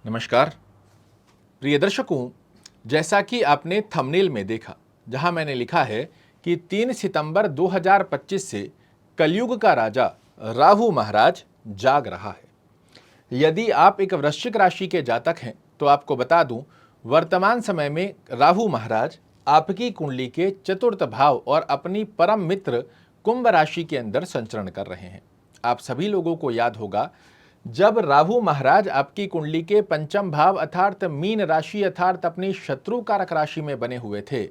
नमस्कार प्रिय दर्शकों, जैसा कि आपने थंबनेल में देखा, जहां मैंने लिखा है कि 3 सितंबर 2025 से कलयुग का राजा राहु महाराज जाग रहा है। यदि आप एक वृश्चिक राशि के जातक हैं तो आपको बता दूं, वर्तमान समय में राहु महाराज आपकी कुंडली के चतुर्थ भाव और अपनी परम मित्र कुंभ राशि के अंदर संचरण कर रहे हैं। आप सभी लोगों को याद होगा, जब राहु महाराज आपकी कुंडली के पंचम भाव अर्थात मीन राशि अर्थात अपनी शत्रु कारक राशि में बने हुए थे,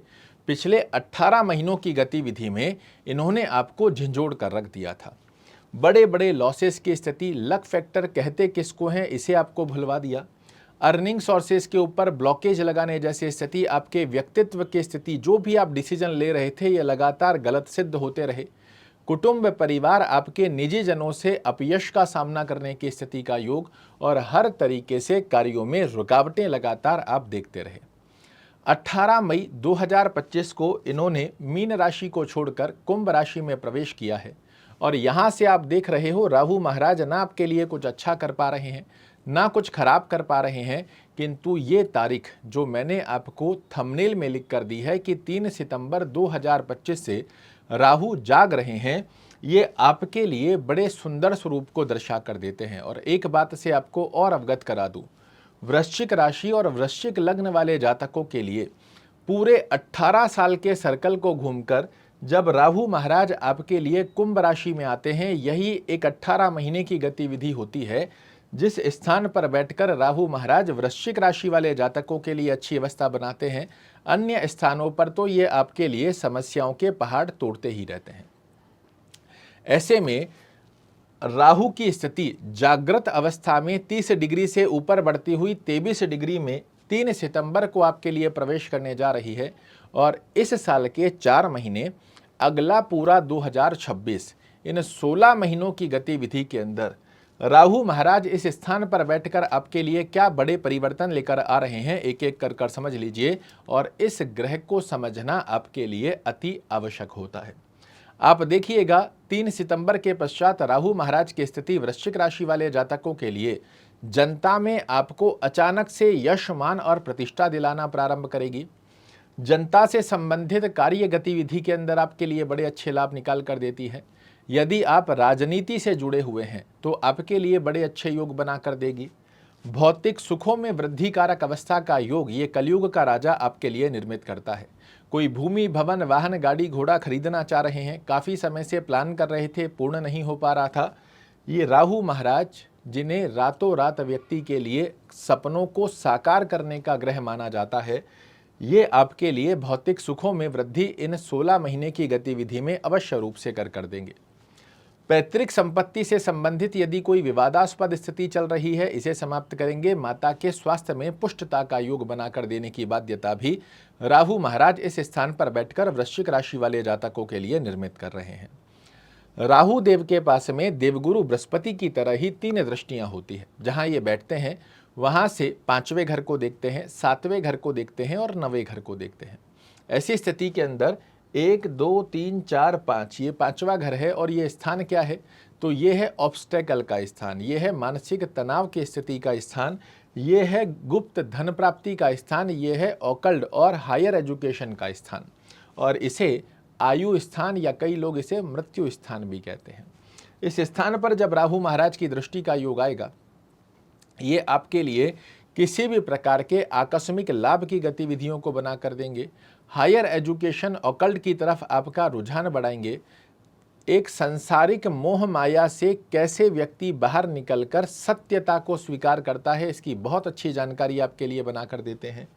पिछले 18 महीनों की गतिविधि में इन्होंने आपको झंझोड़ कर रख दिया था। बड़े बड़े लॉसेस की स्थिति, लक फैक्टर कहते किसको हैं, इसे आपको भुलवा दिया। अर्निंग सोर्सेज के ऊपर ब्लॉकेज लगाने जैसी स्थिति, आपके व्यक्तित्व की स्थिति, जो भी आप डिसीजन ले रहे थे ये लगातार गलत सिद्ध होते रहे। कुटुंब परिवार आपके निजी जनों से अपयश का सामना करने की स्थिति का योग और हर तरीके से कार्यों में रुकावटें लगातार आप देखते रहे। 18 मई 2025 को इन्होंने मीन राशि को छोड़कर कुंभ राशि में प्रवेश किया है और यहाँ से आप देख रहे हो राहु महाराज ना आपके लिए कुछ अच्छा कर पा रहे हैं ना कुछ खराब कर पा रहे हैं, किंतु ये तारीख जो मैंने आपको थंबनेल में लिख कर दी है कि 3 सितंबर 2025 से राहु जाग रहे हैं, ये आपके लिए बड़े सुंदर स्वरूप को दर्शा कर देते हैं। और एक बात से आपको और अवगत करा दूं, वृश्चिक राशि और वृश्चिक लग्न वाले जातकों के लिए पूरे 18 साल के सर्कल को घूमकर जब राहु महाराज आपके लिए कुंभ राशि में आते हैं, यही एक 18 महीने की गतिविधि होती है जिस स्थान पर बैठकर राहु महाराज वृश्चिक राशि वाले जातकों के लिए अच्छी अवस्था बनाते हैं। अन्य स्थानों पर तो ये आपके लिए समस्याओं के पहाड़ तोड़ते ही रहते हैं। ऐसे में राहु की स्थिति जागृत अवस्था में 30 डिग्री से ऊपर बढ़ती हुई 23 डिग्री में 3 सितंबर को आपके लिए प्रवेश करने जा रही है और इस साल के 4 महीने, अगला पूरा 2026, इन 16 महीनों की गतिविधि के अंदर राहु महाराज इस स्थान पर बैठकर आपके लिए क्या बड़े परिवर्तन लेकर आ रहे हैं, एक एक कर समझ लीजिए। और इस ग्रह को समझना आपके लिए अति आवश्यक होता है। आप देखिएगा, 3 सितंबर के पश्चात राहु महाराज की स्थिति वृश्चिक राशि वाले जातकों के लिए जनता में आपको अचानक से यश, मान और प्रतिष्ठा दिलाना प्रारंभ करेगी। जनता से संबंधित कार्य गतिविधि के अंदर आपके लिए बड़े अच्छे लाभ निकाल कर देती है। यदि आप राजनीति से जुड़े हुए हैं तो आपके लिए बड़े अच्छे योग बना कर देगी। भौतिक सुखों में वृद्धि कारक अवस्था का योग ये कलयुग का राजा आपके लिए निर्मित करता है। कोई भूमि, भवन, वाहन, गाड़ी, घोड़ा खरीदना चाह रहे हैं, काफ़ी समय से प्लान कर रहे थे, पूर्ण नहीं हो पा रहा था, ये राहु महाराज जिन्हें रातों रात व्यक्ति के लिए सपनों को साकार करने का ग्रह माना जाता है, ये आपके लिए भौतिक सुखों में वृद्धि इन 16 महीने की गतिविधि में अवश्य रूप से कर देंगे। पैतृक संपत्ति से संबंधित यदि कोई विवादास्पद स्थिति चल रही है, इसे समाप्त करेंगे। माता के स्वास्थ्य में पुष्टता का योग बनाकर देने की बाध्यता भी राहु महाराज इस स्थान पर बैठकर वृश्चिक राशि वाले जातकों के लिए निर्मित कर रहे हैं। राहु देव के पास में देवगुरु बृहस्पति की तरह ही 3 दृष्टियां होती है। जहां ये बैठते हैं वहां से 5वें घर को देखते हैं, 7वें घर को देखते हैं और 9वें घर को देखते हैं। ऐसी स्थिति के अंदर 1, 2, 3, 4, 5, ये 5वां घर है और ये स्थान क्या है, तो ये है ऑब्स्टेकल का स्थान, ये है मानसिक तनाव की स्थिति का स्थान, ये है गुप्त धन प्राप्ति का स्थान, ये है ऑकल्ट और हायर एजुकेशन का स्थान, और इसे आयु स्थान या कई लोग इसे मृत्यु स्थान भी कहते हैं। इस स्थान पर जब राहु महाराज की दृष्टि का योग आएगा, ये आपके लिए किसी भी प्रकार के आकस्मिक लाभ की गतिविधियों को बना कर देंगे। हायर एजुकेशन, ऑकल्ट की तरफ आपका रुझान बढ़ाएंगे। एक सांसारिक मोह माया से कैसे व्यक्ति बाहर निकलकर सत्यता को स्वीकार करता है, इसकी बहुत अच्छी जानकारी आपके लिए बनाकर देते हैं।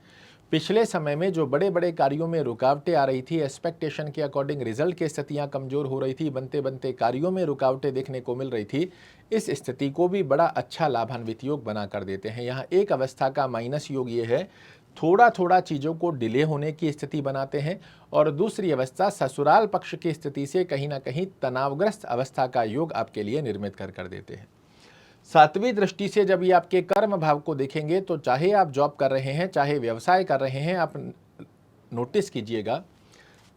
पिछले समय में जो बड़े बड़े कार्यों में रुकावटें आ रही थी, एक्सपेक्टेशन के अकॉर्डिंग रिजल्ट की स्थितियां कमजोर हो रही थी, बनते बनते कार्यों में रुकावटें देखने को मिल रही थी, इस स्थिति को भी बड़ा अच्छा लाभान्वित योग बना कर देते हैं। यहाँ एक अवस्था का माइनस योग ये है, थोड़ा थोड़ा चीज़ों को डिले होने की स्थिति बनाते हैं, और दूसरी अवस्था ससुराल पक्ष की स्थिति से कहीं ना कहीं तनावग्रस्त अवस्था का योग आपके लिए निर्मित कर देते हैं। 7वीं दृष्टि से जब ये आपके कर्म भाव को देखेंगे, तो चाहे आप जॉब कर रहे हैं, चाहे व्यवसाय कर रहे हैं, आप नोटिस कीजिएगा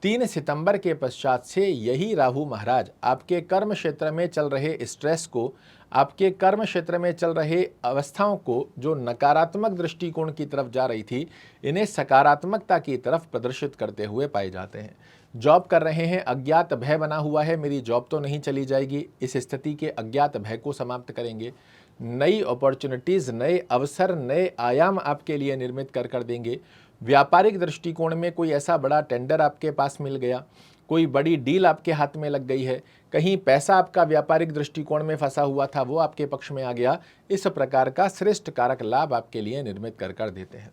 3 सितंबर के पश्चात से यही राहु महाराज आपके कर्म क्षेत्र में चल रहे स्ट्रेस को आपके कर्म क्षेत्र में चल रहे अवस्थाओं को जो नकारात्मक दृष्टिकोण की तरफ जा रही थी, इन्हें सकारात्मकता की तरफ प्रदर्शित करते हुए पाए जाते हैं। जॉब कर रहे हैं, अज्ञात भय बना हुआ है, मेरी जॉब तो नहीं चली जाएगी, इस स्थिति के अज्ञात भय को समाप्त करेंगे। नई अपॉर्चुनिटीज़, नए अवसर, नए आयाम आपके लिए निर्मित कर देंगे। व्यापारिक दृष्टिकोण में कोई ऐसा बड़ा टेंडर आपके पास मिल गया, कोई बड़ी डील आपके हाथ में लग गई है, कहीं पैसा आपका व्यापारिक दृष्टिकोण में फंसा हुआ था वो आपके पक्ष में आ गया, इस प्रकार का श्रेष्ठ कारक लाभ आपके लिए निर्मित कर देते हैं।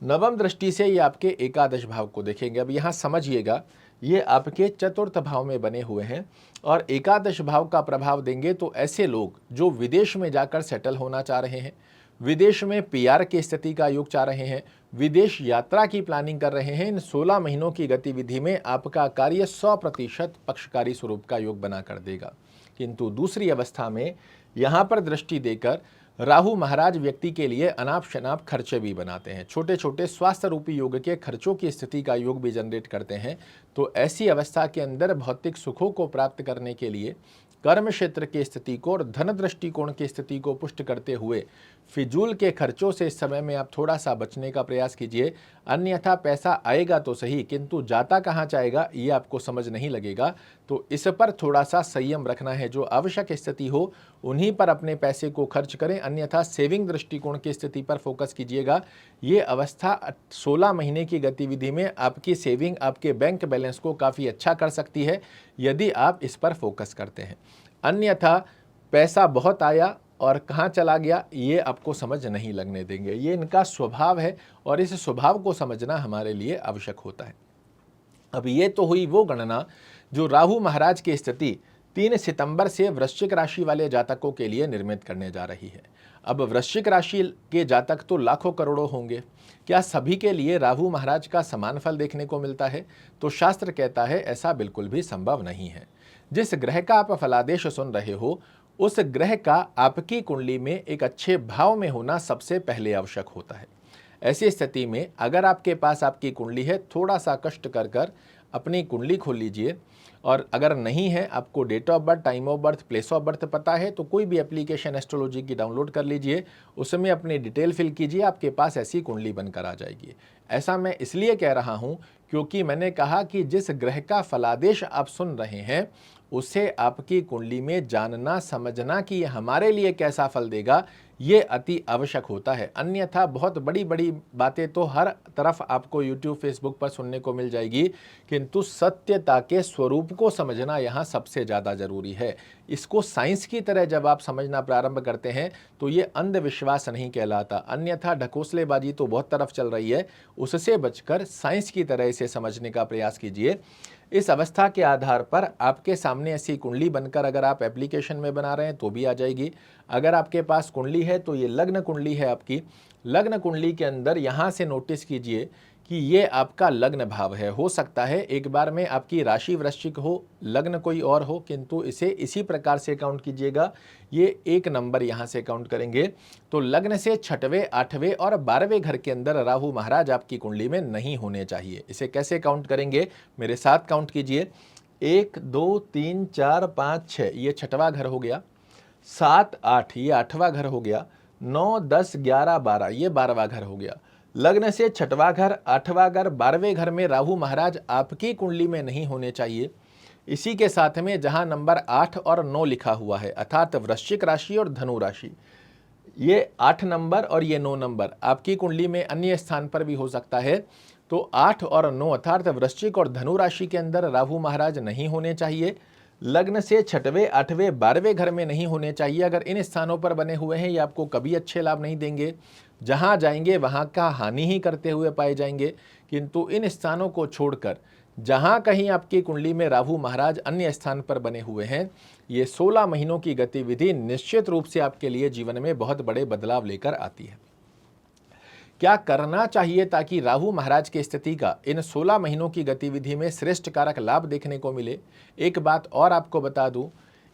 नवम दृष्टि से ये आपके एकादश भाव को देखेंगे। अब यहाँ समझिएगा, ये आपके चतुर्थ भाव में बने हुए हैं और एकादश भाव का प्रभाव देंगे तो ऐसे लोग जो विदेश में जाकर सेटल होना चाह रहे हैं, विदेश में पीआर की स्थिति का योग चाह रहे हैं, विदेश यात्रा की प्लानिंग कर रहे हैं, इन 16 महीनों की गतिविधि में आपका कार्य 100% पक्षकारी स्वरूप का योग बना कर देगा। किंतु दूसरी अवस्था में यहाँ पर दृष्टि देकर राहु महाराज व्यक्ति के लिए अनाप शनाप खर्चे भी बनाते हैं, छोटे छोटे स्वास्थ्य रूपी योग के खर्चों की स्थिति का योग भी जनरेट करते हैं। तो ऐसी अवस्था के अंदर भौतिक सुखों को प्राप्त करने के लिए कर्म क्षेत्र की स्थिति को और धन दृष्टिकोण की स्थिति को पुष्ट करते हुए फिजूल के खर्चों से इस समय में आप थोड़ा सा बचने का प्रयास कीजिए। अन्यथा पैसा आएगा तो सही, किंतु जाता कहाँ जाएगा ये आपको समझ नहीं लगेगा। तो इस पर थोड़ा सा संयम रखना है। जो आवश्यक स्थिति हो उन्हीं पर अपने पैसे को खर्च करें, अन्यथा सेविंग दृष्टिकोण की स्थिति पर फोकस कीजिएगा। ये अवस्था 16 महीने की गतिविधि में आपकी सेविंग, आपके बैंक बैलेंस को काफ़ी अच्छा कर सकती है यदि आप इस पर फोकस करते हैं। अन्यथा पैसा बहुत आया और कहाँ चला गया ये आपको समझ नहीं लगने देंगे। ये इनका स्वभाव है और इस स्वभाव को समझना हमारे लिए आवश्यक होता है। अब ये तो हुई वो गणना जो राहु महाराज की स्थिति 3 सितंबर से वृश्चिक राशि वाले जातकों के लिए निर्मित करने जा रही है। अब वृश्चिक राशि के जातक तो लाखों करोड़ों होंगे, क्या सभी के लिए राहु महाराज का समान फल देखने को मिलता है? तो शास्त्र कहता है ऐसा बिल्कुल भी संभव नहीं है। जिस ग्रह का आप फलादेश सुन रहे हो उस ग्रह का आपकी कुंडली में एक अच्छे भाव में होना सबसे पहले आवश्यक होता है। ऐसी स्थिति में अगर आपके पास आपकी कुंडली है, थोड़ा सा कष्ट कर अपनी कुंडली खोल लीजिए, और अगर नहीं है, आपको date of birth, time of birth, place of birth पता है, तो कोई भी एप्लीकेशन एस्ट्रोलॉजी की डाउनलोड कर लीजिए, उसमें अपनी डिटेल फिल कीजिए, आपके पास ऐसी कुंडली बनकर आ जाएगी। ऐसा मैं इसलिए कह रहा हूँ क्योंकि मैंने कहा कि जिस ग्रह का फलादेश आप सुन रहे हैं उसे आपकी कुंडली में जानना, समझना कि हमारे लिए कैसा फल देगा, ये अति आवश्यक होता है। अन्यथा बहुत बड़ी बड़ी बातें तो हर तरफ आपको YouTube, Facebook पर सुनने को मिल जाएगी, किंतु सत्यता के स्वरूप को समझना यहाँ सबसे ज़्यादा जरूरी है। इसको साइंस की तरह जब आप समझना प्रारंभ करते हैं तो ये अंधविश्वास नहीं कहलाता। अन्यथा ढकोसलेबाजी तो बहुत तरफ चल रही है, उससे बचकर साइंस की तरह इसे समझने का प्रयास कीजिए। इस अवस्था के आधार पर आपके सामने ऐसी कुंडली बनकर अगर आप एप्लीकेशन में बना रहे हैं तो भी आ जाएगी। अगर आपके पास कुंडली है तो ये लग्न कुंडली है आपकी। लग्न कुंडली के अंदर यहाँ से नोटिस कीजिए कि ये आपका लग्न भाव है। हो सकता है एक बार में आपकी राशि वृश्चिक हो, लग्न कोई और हो, किंतु इसे इसी प्रकार से काउंट कीजिएगा। ये 1 नंबर यहाँ से काउंट करेंगे तो लग्न से 6वें, 8वें और 12वें घर के अंदर राहु महाराज आपकी कुंडली में नहीं होने चाहिए। इसे कैसे काउंट करेंगे, मेरे साथ काउंट कीजिए। 1, 2, 3, 4, 5, 6 ये 6वां घर हो गया, 7, 8 ये 8वां घर हो गया, 9, 10, 11, 12 ये 12वां घर हो गया। लग्न से 6वां घर, 8वां घर, 12वें घर में राहु महाराज आपकी कुंडली में नहीं होने चाहिए। इसी के साथ में जहां नंबर 8 और 9 लिखा हुआ है, अर्थात वृश्चिक राशि और धनु राशि, ये 8 नंबर और ये 9 नंबर आपकी कुंडली में अन्य स्थान पर भी हो सकता है। तो 8 और 9 अर्थात वृश्चिक और धनु राशि के अंदर राहु महाराज नहीं होने चाहिए। लग्न से 6वें, 8वें, 12वें घर में नहीं होने चाहिए। अगर इन स्थानों पर बने हुए हैं ये आपको कभी अच्छे लाभ नहीं देंगे, जहां जाएंगे वहां का हानि ही करते हुए पाए जाएंगे। किंतु इन स्थानों को छोड़कर जहां कहीं आपकी कुंडली में राहु महाराज अन्य स्थान पर बने हुए हैं, ये 16 महीनों की गतिविधि निश्चित रूप से आपके लिए जीवन में बहुत बड़े बदलाव लेकर आती है। क्या करना चाहिए ताकि राहु महाराज की स्थिति का इन 16 महीनों की गतिविधि में श्रेष्ठ कारक लाभ देखने को मिले? एक बात और आपको बता दूं,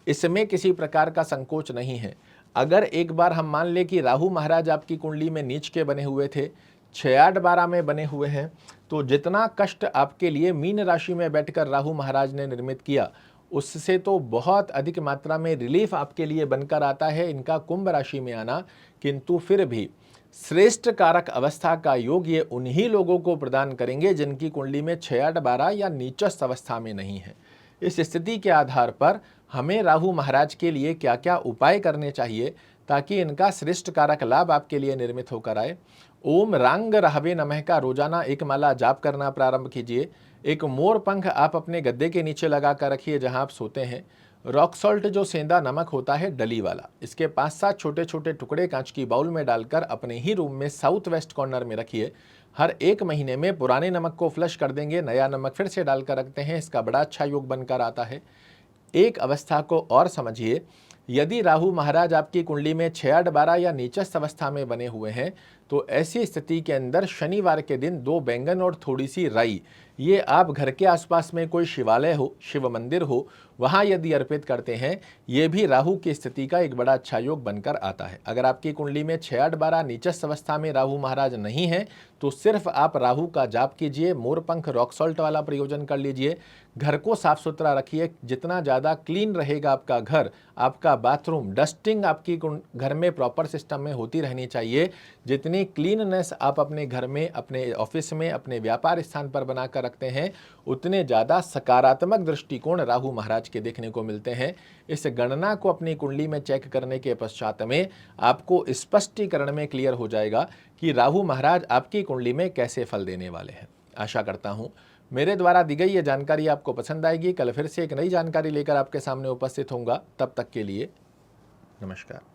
इसमें किसी प्रकार का संकोच नहीं है। अगर एक बार हम मान ले कि राहु महाराज आपकी कुंडली में नीच के बने हुए थे, 6, 8, 12 में बने हुए हैं, तो जितना कष्ट आपके लिए मीन राशि में बैठकर राहु महाराज ने निर्मित किया, उससे तो बहुत अधिक मात्रा में रिलीफ आपके लिए बनकर आता है इनका कुंभ राशि में आना, किंतु फिर भी श्रेष्ठ कारक अवस्था का योग ये उन्हीं लोगों को प्रदान करेंगे जिनकी कुंडली में 6, 8, 12 या नीचस्थ अवस्था में नहीं है। इस स्थिति के आधार पर हमें राहु महाराज के लिए क्या क्या उपाय करने चाहिए ताकि इनका श्रेष्ठ कारक लाभ आपके लिए निर्मित होकर आए। ओम रांग रहवे नमः का रोजाना एक माला जाप करना प्रारंभ कीजिए। एक मोर पंख आप अपने गद्दे के नीचे लगा कर रखिए जहां आप सोते हैं। रॉक सॉल्ट जो सेंधा नमक होता है डली वाला, इसके 5-7 छोटे छोटे टुकड़े कांच की बाउल में डालकर अपने ही रूम में साउथ वेस्ट कॉर्नर में रखिए। हर 1 महीने में पुराने नमक को फ्लश कर देंगे, नया नमक फिर से डालकर रखते हैं, इसका बड़ा अच्छा योग बनकर आता है। एक अवस्था को और समझिए, यदि राहु महाराज आपकी कुंडली में 6, 8, 12 या नीचस्थ अवस्था में बने हुए हैं तो ऐसी स्थिति के अंदर शनिवार के दिन 2 बैंगन और थोड़ी सी राई, ये आप घर के आसपास में कोई शिवालय हो, शिव मंदिर हो, वहाँ यदि अर्पित करते हैं, ये भी राहु की स्थिति का एक बड़ा अच्छा योग बनकर आता है। अगर आपकी कुंडली में 6, 8, 12 नीचस्थ अवस्था में राहु महाराज नहीं है तो सिर्फ आप राहु का जाप कीजिए, मोरपंख रॉक सॉल्ट वाला प्रयोजन कर लीजिए, घर को साफ सुथरा रखिए। जितना ज़्यादा क्लीन रहेगा आपका घर, आपका बाथरूम, डस्टिंग आपकी घर में प्रॉपर सिस्टम में होती रहनी चाहिए। जितनी क्लीननेस आप अपने घर में, अपने ऑफिस में, अपने व्यापार स्थान पर बनाकर रखते हैं, उतने ज़्यादा सकारात्मक दृष्टिकोण राहु महाराज के देखने को मिलते हैं। इस गणना को अपनी कुंडली में चेक करने के पश्चात में आपको स्पष्टीकरण में क्लियर हो जाएगा कि राहु महाराज आपकी कुंडली में कैसे फल देने वाले हैं। आशा करता हूँ मेरे द्वारा दी गई ये जानकारी आपको पसंद आएगी। कल फिर से एक नई जानकारी लेकर आपके सामने उपस्थित होऊंगा। तब तक के लिए नमस्कार।